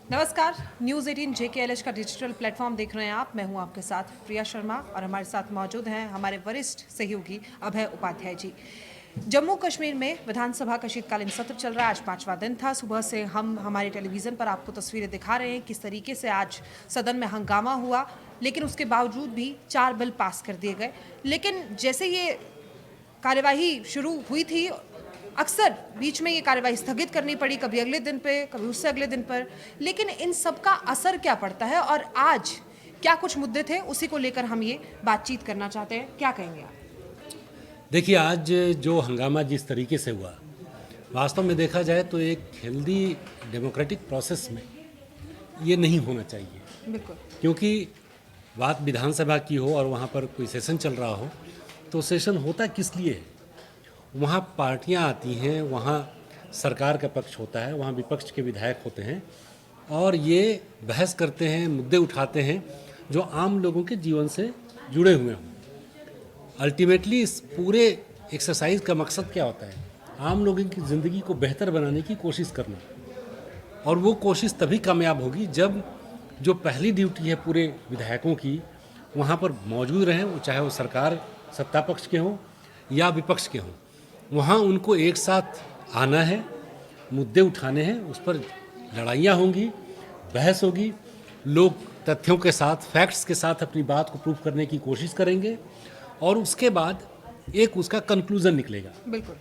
नमस्कार। News 18 JKLH का digital platform देख रहे हैं आप। मैं हूं आपके साथ प्रिया शर्मा और हमारे साथ मौजूद हैं हमारे वरिष्ठ सहयोगी अभय उपाध्याय जी। जम्मू कश्मीर में विधानसभा का शीतकालीन सत्र चल रहा है। आज 5वां दिन था। सुबह से हम हमारे टेलीविज़न पर आपको तस्वीरें दिखा रहे हैं किस तरीके से आज सदन में हंगामा हुआ, लेकिन उसके बावजूद भी 4 बिल पास कर दिए गए। लेकिन जैसे ये कार्यवाही शुरू हुई थी, अक्सर बीच में ये कार्यवाही स्थगित करनी पड़ी, कभी अगले दिन पे, कभी उससे अगले दिन पर। लेकिन इन सब का असर क्या पड़ता है और आज क्या कुछ मुद्दे थे, उसी को लेकर हम ये बातचीत करना चाहते हैं। क्या कहेंगे आप? देखिए, आज जो हंगामा जिस तरीके से हुआ, वास्तव में देखा जाए तो एक हेल्दी डेमोक्रेटिक प्रोसेस में ये नहीं होना चाहिए। बिल्कुल। क्योंकि बात विधानसभा की हो और वहाँ पर कोई सेशन चल रहा हो, तो सेशन होता किस लिए है? वहाँ पार्टियाँ आती हैं, वहाँ सरकार का पक्ष होता है, वहाँ विपक्ष के विधायक होते हैं और ये बहस करते हैं, मुद्दे उठाते हैं जो आम लोगों के जीवन से जुड़े हुए हों। अल्टीमेटली इस पूरे एक्सरसाइज का मकसद क्या होता है? आम लोगों की ज़िंदगी को बेहतर बनाने की कोशिश करना, और वो कोशिश तभी कामयाब होगी जब जो पहली ड्यूटी है पूरे विधायकों की, वहाँ पर मौजूद रहें, वो चाहे वो सरकार सत्ता पक्ष के हों या विपक्ष के हों। वहाँ उनको एक साथ आना है, मुद्दे उठाने हैं, उस पर लड़ाइयाँ होंगी, बहस होगी, लोग तथ्यों के साथ, फैक्ट्स के साथ अपनी बात को प्रूव करने की कोशिश करेंगे और उसके बाद एक उसका कंक्लूज़न निकलेगा। बिल्कुल।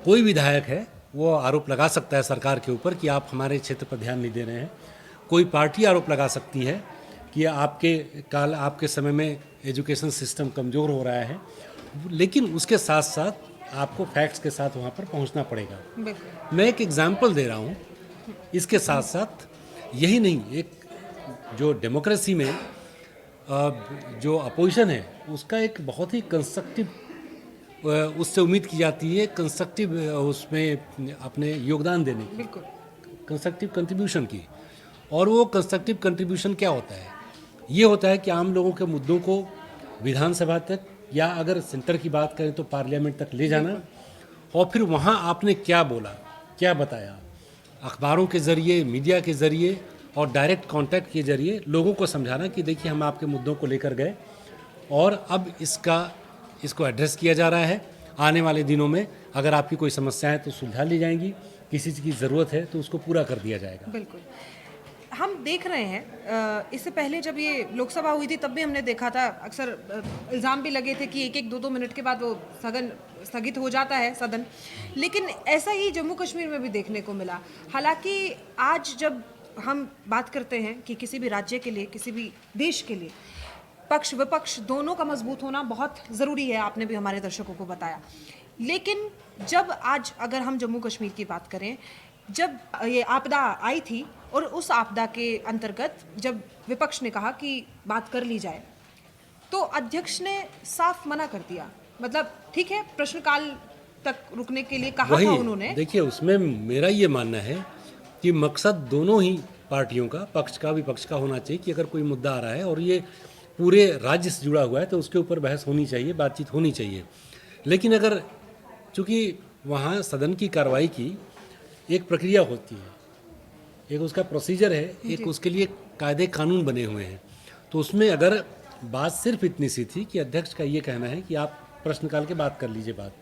कोई विधायक है वो आरोप लगा सकता है सरकार के ऊपर कि आप हमारे क्षेत्र पर ध्यान नहीं दे रहे हैं। कोई पार्टी आरोप लगा सकती है कि आपके समय में एजुकेशन सिस्टम कमज़ोर हो रहा है, लेकिन उसके साथ साथ आपको फैक्ट्स के साथ वहाँ पर पहुँचना पड़ेगा। बिल्कुल। मैं एक एग्जाम्पल दे रहा हूँ। इसके साथ साथ यही नहीं, एक जो डेमोक्रेसी में जो अपोजिशन है उसका एक बहुत ही कंस्ट्रक्टिव उससे उम्मीद की जाती है, कंस्ट्रक्टिव उसमें अपने योगदान देने की, बिल्कुल। कंस्ट्रक्टिव कंट्रीब्यूशन की। और वो कंस्ट्रक्टिव कंट्रीब्यूशन क्या होता है? ये होता है कि आम लोगों के मुद्दों को विधानसभा तक या अगर सेंटर की बात करें तो पार्लियामेंट तक ले जाना, और फिर वहाँ आपने क्या बोला, क्या बताया, अखबारों के ज़रिए, मीडिया के ज़रिए और डायरेक्ट कांटेक्ट के ज़रिए लोगों को समझाना कि देखिए हम आपके मुद्दों को लेकर गए और अब इसको एड्रेस किया जा रहा है। आने वाले दिनों में अगर आपकी कोई समस्या है तो सुलझा ली जाएंगी, किसी चीज़ की ज़रूरत है तो उसको पूरा कर दिया जाएगा। बिल्कुल। हम देख रहे हैं इससे पहले जब ये लोकसभा हुई थी तब भी हमने देखा था, अक्सर इल्ज़ाम भी लगे थे कि एक एक दो दो मिनट के बाद वो सदन स्थगित हो जाता है सदन। लेकिन ऐसा ही जम्मू कश्मीर में भी देखने को मिला। हालांकि आज जब हम बात करते हैं कि किसी भी राज्य के लिए, किसी भी देश के लिए पक्ष विपक्ष दोनों का मजबूत होना बहुत ज़रूरी है, आपने भी हमारे दर्शकों को बताया। लेकिन जब आज अगर हम जम्मू कश्मीर की बात करें, जब ये आपदा आई थी और उस आपदा के अंतर्गत जब विपक्ष ने कहा कि बात कर ली जाए, तो अध्यक्ष ने साफ मना कर दिया। मतलब ठीक है, प्रश्नकाल तक रुकने के लिए कहा था उन्होंने। देखिए, उसमें मेरा ये मानना है कि मकसद दोनों ही पार्टियों का, पक्ष का विपक्ष का होना चाहिए कि अगर कोई मुद्दा आ रहा है और ये पूरे राज्य से जुड़ा हुआ है तो उसके ऊपर बहस होनी चाहिए, बातचीत होनी चाहिए। लेकिन अगर चूँकि वहाँ सदन की कार्रवाई की एक प्रक्रिया होती है, एक उसका प्रोसीजर है, एक उसके लिए कायदे कानून बने हुए हैं, तो उसमें अगर बात सिर्फ इतनी सी थी कि अध्यक्ष का ये कहना है कि आप प्रश्नकाल के बाद कर लीजिए बात,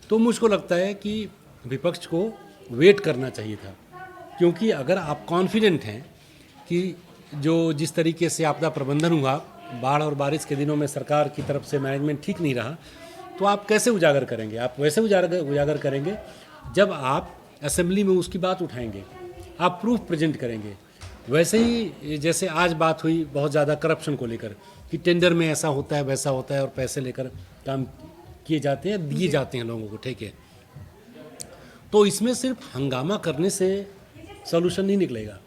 तो मुझको लगता है कि विपक्ष को वेट करना चाहिए था। क्योंकि अगर आप कॉन्फिडेंट हैं कि जो जिस तरीके से आपदा प्रबंधन हुआ, बाढ़ और बारिश के दिनों में सरकार की तरफ से मैनेजमेंट ठीक नहीं रहा, तो आप कैसे उजागर करेंगे? आप वैसे उजागर करेंगे जब आप असेंबली में उसकी बात उठाएंगे, आप प्रूफ प्रेजेंट करेंगे। वैसे ही जैसे आज बात हुई बहुत ज़्यादा करप्शन को लेकर कि टेंडर में ऐसा होता है, वैसा होता है और पैसे लेकर काम किए जाते हैं, दिए जाते हैं लोगों को, ठीक है। तो इसमें सिर्फ हंगामा करने से सॉल्यूशन नहीं निकलेगा,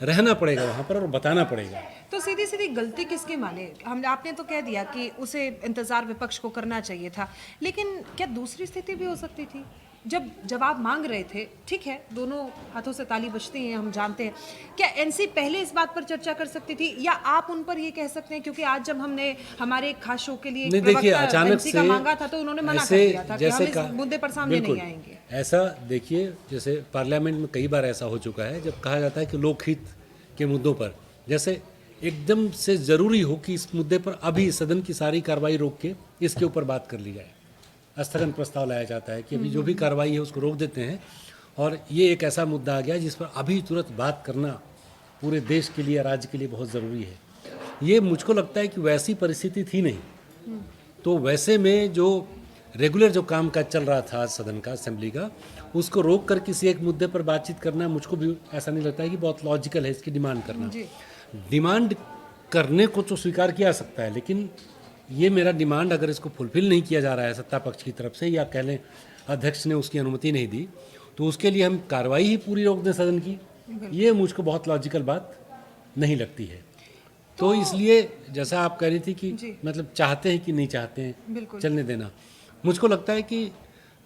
रहना पड़ेगा वहाँ पर और बताना पड़ेगा। तो सीधी सीधी गलती किसके माने? हम आपने तो कह दिया कि उसे इंतजार विपक्ष को करना चाहिए था, लेकिन क्या दूसरी स्थिति भी हो सकती थी? जब जवाब मांग रहे थे, ठीक है, दोनों हाथों से ताली बजती है, हम जानते हैं। क्या एनसी पहले इस बात पर चर्चा कर सकती थी, या आप उन पर ये कह सकते हैं क्योंकि आज जब हमने हमारे एक खास शो के लिए नहीं, देखिए, अचानक एनसी का मांगा था तो उन्होंने मना कर दिया था कि हम इस मुद्दे पर सामने नहीं आएंगे। ऐसा देखिए, जैसे पार्लियामेंट में कई बार ऐसा हो चुका है जब कहा जाता है कि लोकहित के मुद्दों पर, जैसे एकदम से ज़रूरी हो कि इस मुद्दे पर अभी सदन की सारी कार्रवाई रोक के इसके ऊपर बात कर ली जाए, स्थगन प्रस्ताव लाया जाता है कि अभी जो भी कार्रवाई है उसको रोक देते हैं, और ये एक ऐसा मुद्दा आ गया जिस पर अभी तुरंत बात करना पूरे देश के लिए, राज्य के लिए बहुत ज़रूरी है। ये मुझको लगता है कि वैसी परिस्थिति थी नहीं, तो वैसे में जो रेगुलर जो काम काज चल रहा था सदन का, असेंबली का, उसको रोक कर किसी एक मुद्दे पर बातचीत करना मुझको भी ऐसा नहीं लगता है कि बहुत लॉजिकल है इसकी डिमांड करना। डिमांड करने को तो स्वीकार किया जा सकता है, लेकिन ये मेरा डिमांड अगर इसको फुलफिल नहीं किया जा रहा है सत्ता पक्ष की तरफ से, या कह लें अध्यक्ष ने उसकी अनुमति नहीं दी, तो उसके लिए हम कार्रवाई ही पूरी रोक दें सदन की, ये मुझको बहुत लॉजिकल बात नहीं लगती है। तो इसलिए जैसा आप कह रही थी कि मतलब चाहते हैं कि नहीं चाहते हैं चलने देना, मुझको लगता है कि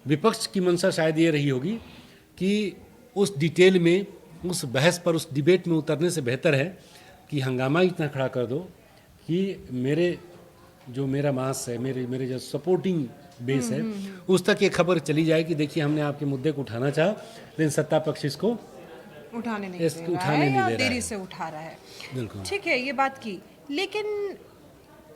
विपक्ष की मंशा शायद ये रही होगी कि उस डिटेल में, उस बहस पर, उस डिबेट में उतरने से बेहतर है कि हंगामा इतना खड़ा कर दो कि मेरा मास है, मेरे जो सपोर्टिंग बेस है, उस तक ये खबर चली जाए कि देखिए हमने आपके मुद्दे को उठाना चाहा, लेकिन सत्ता पक्ष इसको उठाने नहीं दे रहा है या देरी से उठा रहा है। बिल्कुल ठीक है, ये बात की, लेकिन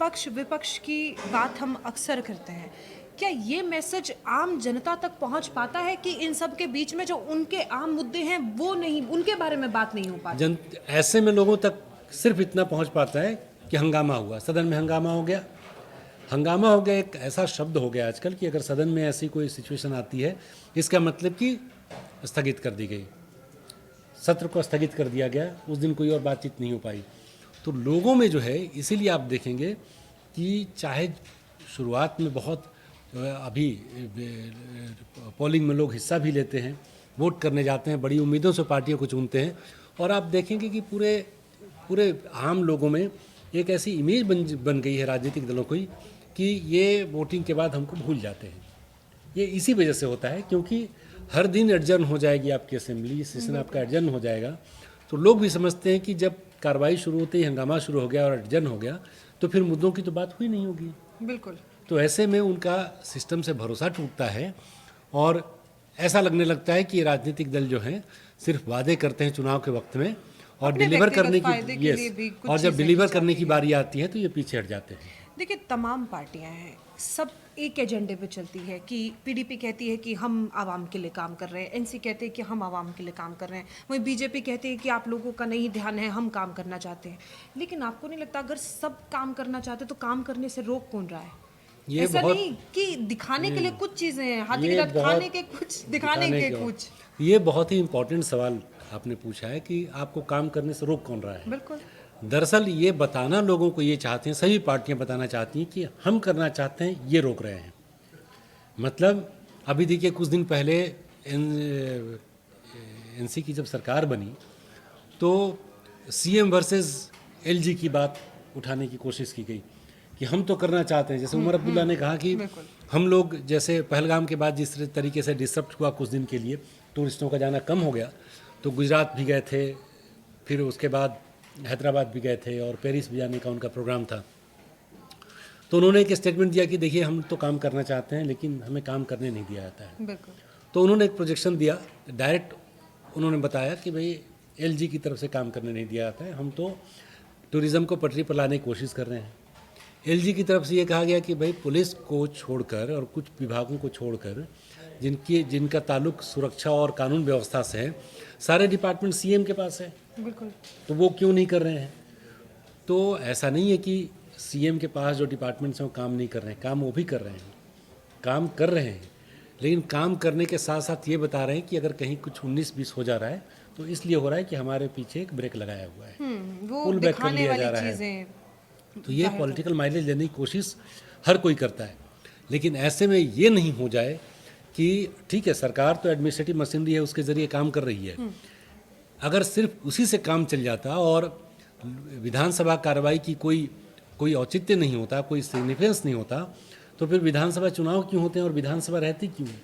पक्ष विपक्ष की बात हम अक्सर करते हैं, क्या ये मैसेज आम जनता तक पहुंच पाता है कि इन सब के बीच में जो उनके आम मुद्दे हैं वो नहीं, उनके बारे में बात नहीं हो पाती? ऐसे में लोगों तक सिर्फ इतना पहुंच पाता है कि हंगामा हुआ, सदन में हंगामा हो गया। हंगामा हो गया एक ऐसा शब्द हो गया आजकल कि अगर सदन में ऐसी कोई सिचुएशन आती है, इसका मतलब कि स्थगित कर दी गई, सत्र को स्थगित कर दिया गया, उस दिन कोई और बातचीत नहीं हो पाई। तो लोगों में जो है, इसीलिए आप देखेंगे कि चाहे शुरुआत में बहुत अभी पोलिंग में लोग हिस्सा भी लेते हैं, वोट करने जाते हैं, बड़ी उम्मीदों से पार्टियों को चुनते हैं, और आप देखेंगे कि पूरे आम लोगों में एक ऐसी इमेज बन गई है राजनीतिक दलों की कि ये वोटिंग के बाद हमको भूल जाते हैं। ये इसी वजह से होता है क्योंकि हर दिन एडजर्न हो जाएगी आपकी असेंबली, सेशन आपका एडजर्न हो जाएगा, तो लोग भी समझते हैं कि जब कार्रवाई शुरू होते ही हंगामा शुरू हो गया और एडजर्न हो गया, तो फिर मुद्दों की तो बात हुई नहीं होगी। बिल्कुल। तो ऐसे में उनका सिस्टम से भरोसा टूटता है, और ऐसा लगने लगता है कि राजनीतिक दल जो हैं सिर्फ वादे करते हैं चुनाव के वक्त में, और डिलीवर करने की और जब डिलीवर करने की बारी आती है तो ये पीछे हट जाते हैं। देखिए, तमाम पार्टियां हैं, सब एक एजेंडे पे चलती है कि पीडीपी कहती है कि हम आवाम के लिए काम कर रहे हैं, एनसी कहते हैं कि हम आवाम के लिए काम कर रहे हैं, वहीं बीजेपी कहती है कि आप लोगों का नहीं ध्यान है, हम काम करना चाहते हैं। लेकिन आपको नहीं लगता अगर सब काम करना चाहते तो काम करने से रोक कौन रहा है? ये ऐसा नहीं कि दिखाने के लिए कुछ चीजें हैं, हाथी के दांत खाने के कुछ, दिखाने के कुछ। ये बहुत ही इंपॉर्टेंट सवाल आपने पूछा है कि आपको काम करने से रोक कौन रहा है। बिल्कुल। दरअसल ये बताना लोगों को ये चाहते हैं, सभी पार्टियां बताना चाहती हैं कि हम करना चाहते हैं, ये रोक रहे हैं। मतलब अभी देखिए कुछ दिन पहले एनसी की जब सरकार बनी तो सीएम वर्सेस एलजी की बात उठाने की कोशिश की गई कि हम तो करना चाहते हैं। जैसे उमर अब्दुल्ला ने कहा कि हम लोग, जैसे पहलगाम के बाद जिस तरीके से डिसरप्ट हुआ कुछ दिन के लिए, टूरिस्टों का जाना कम हो गया, तो गुजरात भी गए थे, फिर उसके बाद हैदराबाद भी गए थे, और पेरिस भी जाने का उनका प्रोग्राम था। तो उन्होंने एक स्टेटमेंट दिया कि देखिए हम तो काम करना चाहते हैं लेकिन हमें काम करने नहीं दिया जाता है। बिल्कुल। तो उन्होंने एक प्रोजेक्शन दिया, डायरेक्ट उन्होंने बताया कि भाई एलजी की तरफ से काम करने नहीं दिया जाता है, हम तो टूरिज़्म को पटरी पर लाने की कोशिश कर रहे हैं। एलजी की तरफ से ये कहा गया कि भाई पुलिस को छोड़कर और कुछ विभागों को छोड़कर जिनका ताल्लुक सुरक्षा और कानून व्यवस्था से है, सारे डिपार्टमेंट सीएम के पास है। बिल्कुल। तो वो क्यों नहीं कर रहे हैं? तो ऐसा नहीं है कि सीएम के पास जो डिपार्टमेंट्स हैं वो काम नहीं कर रहे हैं, काम वो भी कर रहे हैं, काम कर रहे हैं, लेकिन काम करने के साथ साथ ये बता रहे हैं कि अगर कहीं कुछ 19-20 हो जा रहा है तो इसलिए हो रहा है कि हमारे पीछे एक ब्रेक लगाया हुआ है, वो पुल बैक कर दिखाने लिया वाली जा रहा है। चीजें तो ये पॉलिटिकल माइलेज लेने की कोशिश हर कोई करता है, लेकिन ऐसे में ये नहीं हो जाए कि ठीक है सरकार तो एडमिनिस्ट्रेटिव मशीनरी है, उसके ज़रिए काम कर रही है, अगर सिर्फ उसी से काम चल जाता और विधानसभा कार्रवाई की कोई औचित्य नहीं होता, कोई सिग्निफिकेंस नहीं होता, तो फिर विधानसभा चुनाव क्यों होते हैं और विधानसभा रहती क्यों है?